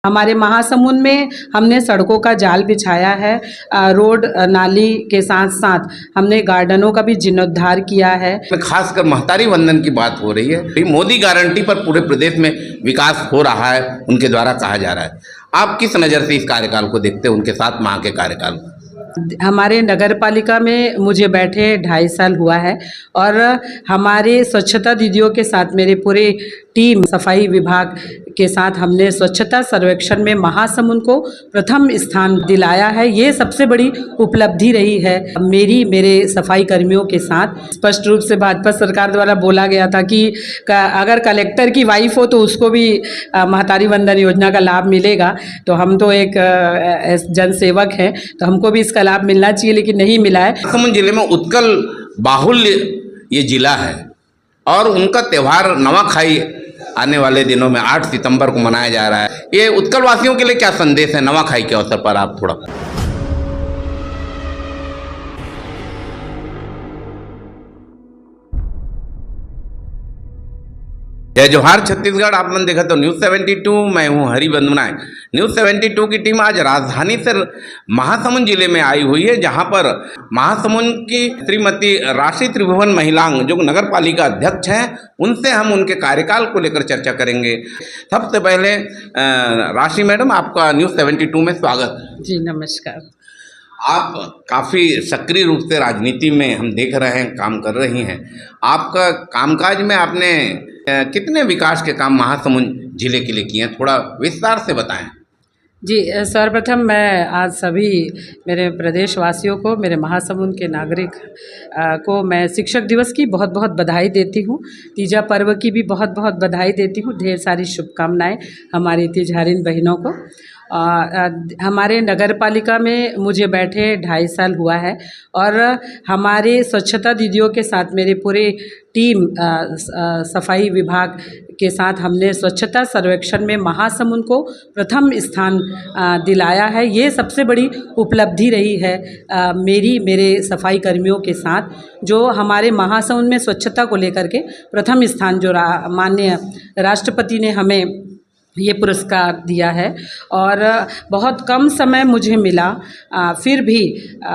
हमारे महासमुंद में हमने सड़कों का जाल बिछाया है, रोड नाली के साथ साथ हमने गार्डनों का भी जीर्णोद्धार किया है। खासकर महतारी वंदन की बात हो रही है। मोदी गारंटी पर पूरे प्रदेश में विकास हो रहा है, उनके द्वारा कहा जा रहा है। आप किस नज़र से इस कार्यकाल को देखते हैं, उनके 7 माह के कार्यकाल को? हमारे नगर पालिका में मुझे बैठे 2.5 साल हुआ है और हमारे स्वच्छता दीदियों के साथ मेरे पूरे टीम सफाई विभाग के साथ हमने स्वच्छता सर्वेक्षण में महासमुंद को प्रथम स्थान दिलाया है। ये सबसे बड़ी उपलब्धि रही है मेरे सफाई कर्मियों के साथ। स्पष्ट रूप से भाजपा सरकार द्वारा बोला गया था कि अगर कलेक्टर की वाइफ हो तो उसको भी महतारी वंदन योजना का लाभ मिलेगा। तो हम तो एक जनसेवक हैं, तो हमको भी इसका लाभ मिलना चाहिए, लेकिन नहीं मिला है। महासमुंद जिले में उत्कल बाहुल्य ये जिला है और उनका त्यौहार नवाखाई आने वाले दिनों में 8 सितंबर को मनाया जा रहा है। ये उत्कल वासियों के लिए क्या संदेश है नवाखाई के अवसर पर, आप थोड़ा? जय जोहार छत्तीसगढ़। आपने देखा तो न्यूज़ 72, मैं हूं हरिबंधु नायक। न्यूज़ 72 की टीम आज राजधानी से महासमुंद जिले में आई हुई है, जहां पर महासमुंद की श्रीमती राशि त्रिभुवन महिलांग जो नगर पालिका अध्यक्ष हैं, उनसे हम उनके कार्यकाल को लेकर चर्चा करेंगे। सबसे पहले राशि मैडम, आपका न्यूज़ 72 में स्वागत। जी नमस्कार। आप काफ़ी सक्रिय रूप से राजनीति में हम देख रहे हैं, काम कर रही हैं। आपका कामकाज में आपने कितने विकास के काम महासमुंद जिले के लिए किए हैं, थोड़ा विस्तार से बताएं। जी, सर्वप्रथम मैं आज सभी मेरे प्रदेशवासियों को, मेरे महासमुंद के नागरिक को मैं शिक्षक दिवस की बहुत बहुत बधाई देती हूँ। तीजा पर्व की भी बहुत बहुत बधाई देती हूँ। ढेर सारी शुभकामनाएं हमारी तीजारिन बहनों को। हमारे नगर पालिका में मुझे बैठे 2.5 साल हुआ है और हमारे स्वच्छता दीदियों के साथ मेरे पूरे टीम सफाई विभाग के साथ हमने स्वच्छता सर्वेक्षण में महासमुंद को प्रथम स्थान दिलाया है। ये सबसे बड़ी उपलब्धि रही है मेरे सफाई कर्मियों के साथ, जो हमारे महासमुंद में स्वच्छता को लेकर के प्रथम स्थान जो माननीय राष्ट्रपति ने हमें ये पुरस्कार दिया है और बहुत कम समय मुझे मिला। फिर भी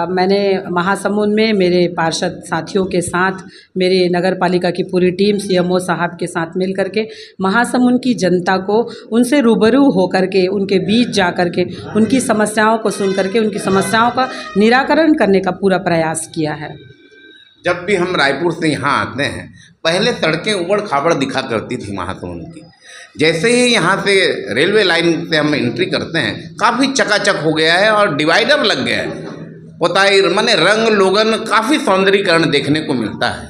मैंने महासमुंद में मेरे पार्षद साथियों के साथ, मेरे नगर पालिका की पूरी टीम, सीएमओ साहब के साथ मिल कर के महासमुंद की जनता को उनसे रूबरू होकर के, उनके बीच जा कर के, उनकी समस्याओं को सुन कर के उनकी समस्याओं का निराकरण करने का पूरा प्रयास किया है। जब भी हम रायपुर से यहाँ आते हैं, पहले सड़कें उबड़ खाबड़ दिखा करती थी महासमुंद की। जैसे ही यहाँ से रेलवे लाइन से हम एंट्री करते हैं, काफ़ी चकाचक हो गया है और डिवाइडर लग गया है। पोताई माने रंग लोगन, काफ़ी सौंदर्यीकरण देखने को मिलता है।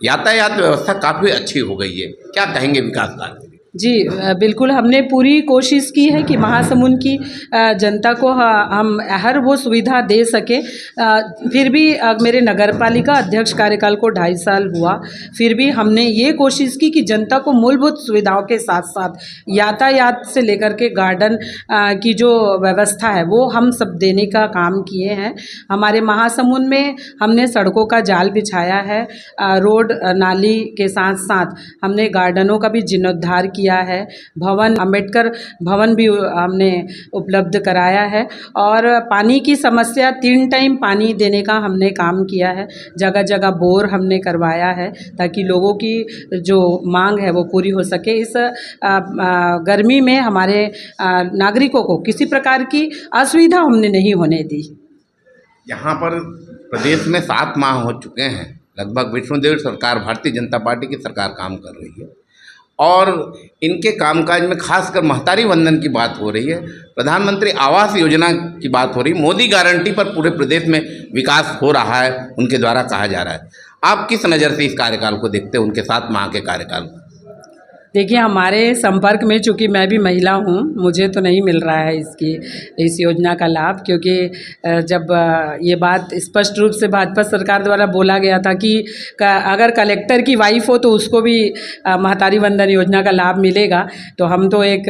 यातायात व्यवस्था काफ़ी अच्छी हो गई है। क्या कहेंगे विकास कार्य? जी बिल्कुल, हमने पूरी कोशिश की है कि महासमुंद की जनता को हम हर वो सुविधा दे सके। फिर भी मेरे नगर पालिका अध्यक्ष कार्यकाल को 2.5 साल हुआ, फिर भी हमने ये कोशिश की कि जनता को मूलभूत सुविधाओं के साथ साथ यातायात से लेकर के गार्डन की जो व्यवस्था है वो हम सब देने का काम किए हैं। हमारे महासमुंद में हमने सड़कों का जाल बिछाया है, रोड नाली के साथ साथ हमने गार्डनों का भी जीर्णोद्धार किया है। भवन, अंबेडकर भवन भी हमने उपलब्ध कराया है और पानी की समस्या, 3 टाइम पानी देने का हमने काम किया है। जगह जगह बोर हमने करवाया है ताकि लोगों की जो मांग है वो पूरी हो सके। इस गर्मी में हमारे नागरिकों को किसी प्रकार की असुविधा हमने नहीं होने दी। यहाँ पर प्रदेश में 7 माह हो चुके हैं, लगभग विष्णुदेव सरकार, भारतीय जनता पार्टी की सरकार काम कर रही है और इनके कामकाज में खासकर महतारी वंदन की बात हो रही है, प्रधानमंत्री आवास योजना की बात हो रही है। मोदी गारंटी पर पूरे प्रदेश में विकास हो रहा है, उनके द्वारा कहा जा रहा है। आप किस नज़र से इस कार्यकाल को देखते हैं, उनके 7 माह के कार्यकाल को? देखिए, हमारे संपर्क में, चूँकि मैं भी महिला हूँ, मुझे तो नहीं मिल रहा है इस योजना का लाभ, क्योंकि जब ये बात स्पष्ट रूप से भाजपा सरकार द्वारा बोला गया था कि अगर कलेक्टर की वाइफ हो तो उसको भी महतारी वंदन योजना का लाभ मिलेगा। तो हम तो एक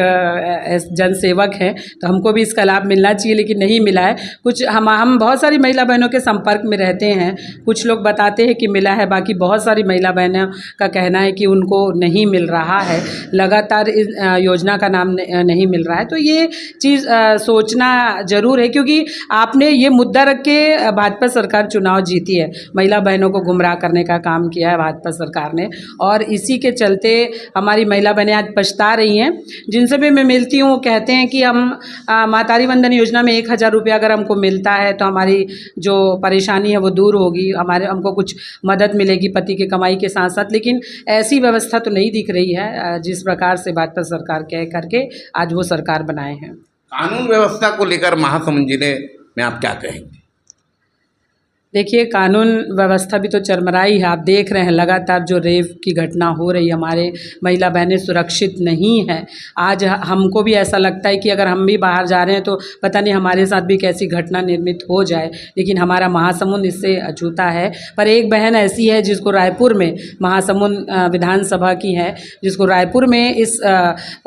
जनसेवक हैं, तो हमको भी इसका लाभ मिलना चाहिए, लेकिन नहीं मिला है। कुछ हम बहुत सारी महिला बहनों के संपर्क में रहते हैं, कुछ लोग बताते हैं कि मिला है, बाकी बहुत सारी महिला बहनों का कहना है कि उनको नहीं मिल रहा है। है, लगातार इस योजना का नाम नहीं मिल रहा है। तो ये चीज़ सोचना ज़रूर है, क्योंकि आपने ये मुद्दा रख के भाजपा सरकार चुनाव जीती है। महिला बहनों को गुमराह करने का काम किया है भाजपा सरकार ने, और इसी के चलते हमारी महिला बहनें आज पछता रही हैं। जिनसे भी मैं मिलती हूँ वो कहते हैं कि हम महतारी वंदन योजना में 1000 रुपया अगर हमको मिलता है तो हमारी जो परेशानी है वो दूर होगी, हमको कुछ मदद मिलेगी पति के कमाई के साथ साथ। लेकिन ऐसी व्यवस्था तो नहीं दिख रही है जिस प्रकार से भाजपा सरकार कह करके आज वो सरकार बनाए हैं। कानून व्यवस्था को लेकर महासमुंद जिले में आप क्या कहेंगे? देखिए, कानून व्यवस्था भी तो चरमराई है। आप देख रहे हैं लगातार जो रेप की घटना हो रही है, हमारे महिला बहनें सुरक्षित नहीं हैं। आज हमको भी ऐसा लगता है कि अगर हम भी बाहर जा रहे हैं तो पता नहीं हमारे साथ भी कैसी घटना निर्मित हो जाए, लेकिन हमारा महासमुंद इससे अछूता है। पर एक बहन ऐसी है जिसको रायपुर में, महासमुंद विधानसभा की है, जिसको रायपुर में इस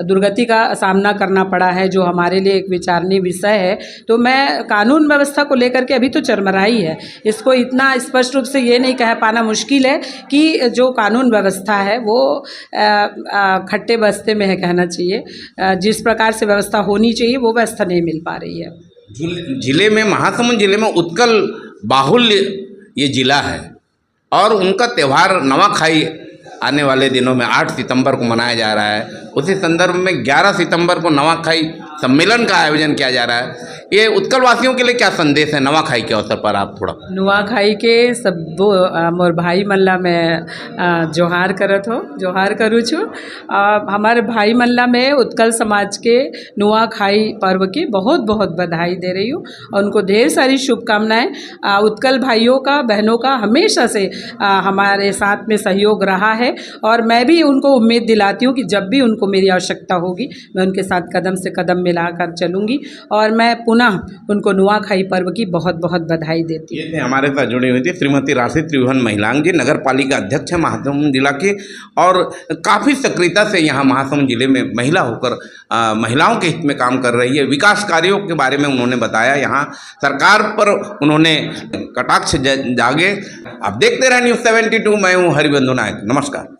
दुर्गति का सामना करना पड़ा है, जो हमारे लिए एक विचारणीय विषय है। तो मैं कानून व्यवस्था को लेकर के अभी तो चरमराई है। इसको इतना स्पष्ट रूप से ये नहीं कह पाना मुश्किल है कि जो कानून व्यवस्था है वो खट्टे बस्ते में है, कहना चाहिए। जिस प्रकार से व्यवस्था होनी चाहिए वो व्यवस्था नहीं मिल पा रही है। जिले में, महासमुंद जिले में उत्कल बाहुल्य ये जिला है और उनका त्यौहार नवाखाई आने वाले दिनों में 8 सितंबर को मनाया जा रहा है। उसी संदर्भ में 11 सितंबर को नवाखाई सम्मेलन का आयोजन किया जा रहा है। ये उत्कल वासियों के लिए क्या संदेश है नवाखाई के अवसर पर? आप थोड़ा नुआखाई के सब मोर भाई मल्ला में जोहार करत हो, जोहार करूँ छू। हमारे भाई मल्ला में उत्कल समाज के नुआखाई पर्व की बहुत बहुत बधाई दे रही हूँ और उनको ढेर सारी शुभकामनाएं। उत्कल भाइयों का, बहनों का हमेशा से हमारे साथ में सहयोग रहा है और मैं भी उनको उम्मीद दिलाती हूँ कि जब भी उनको मेरी आवश्यकता होगी मैं उनके साथ कदम से कदम मिलाकर चलूँगी। और मैं पुनः उनको नुआखाई पर्व की बहुत बहुत बधाई देती हूँ। ये हमारे साथ जुड़ी हुई थी श्रीमती राशि त्रिभुवन महिलांग जी, नगर पालिका अध्यक्ष है महासमुंद जिला की, और काफ़ी सक्रियता से यहाँ महासमुंद जिले में महिला होकर महिलाओं के हित में काम कर रही है। विकास कार्यों के बारे में उन्होंने बताया। यहाँ सरकार पर उन्होंने कटाक्ष जागे। आप देखते रहे News 72। मैं हूँ हरिबंधु नायक। नमस्कार।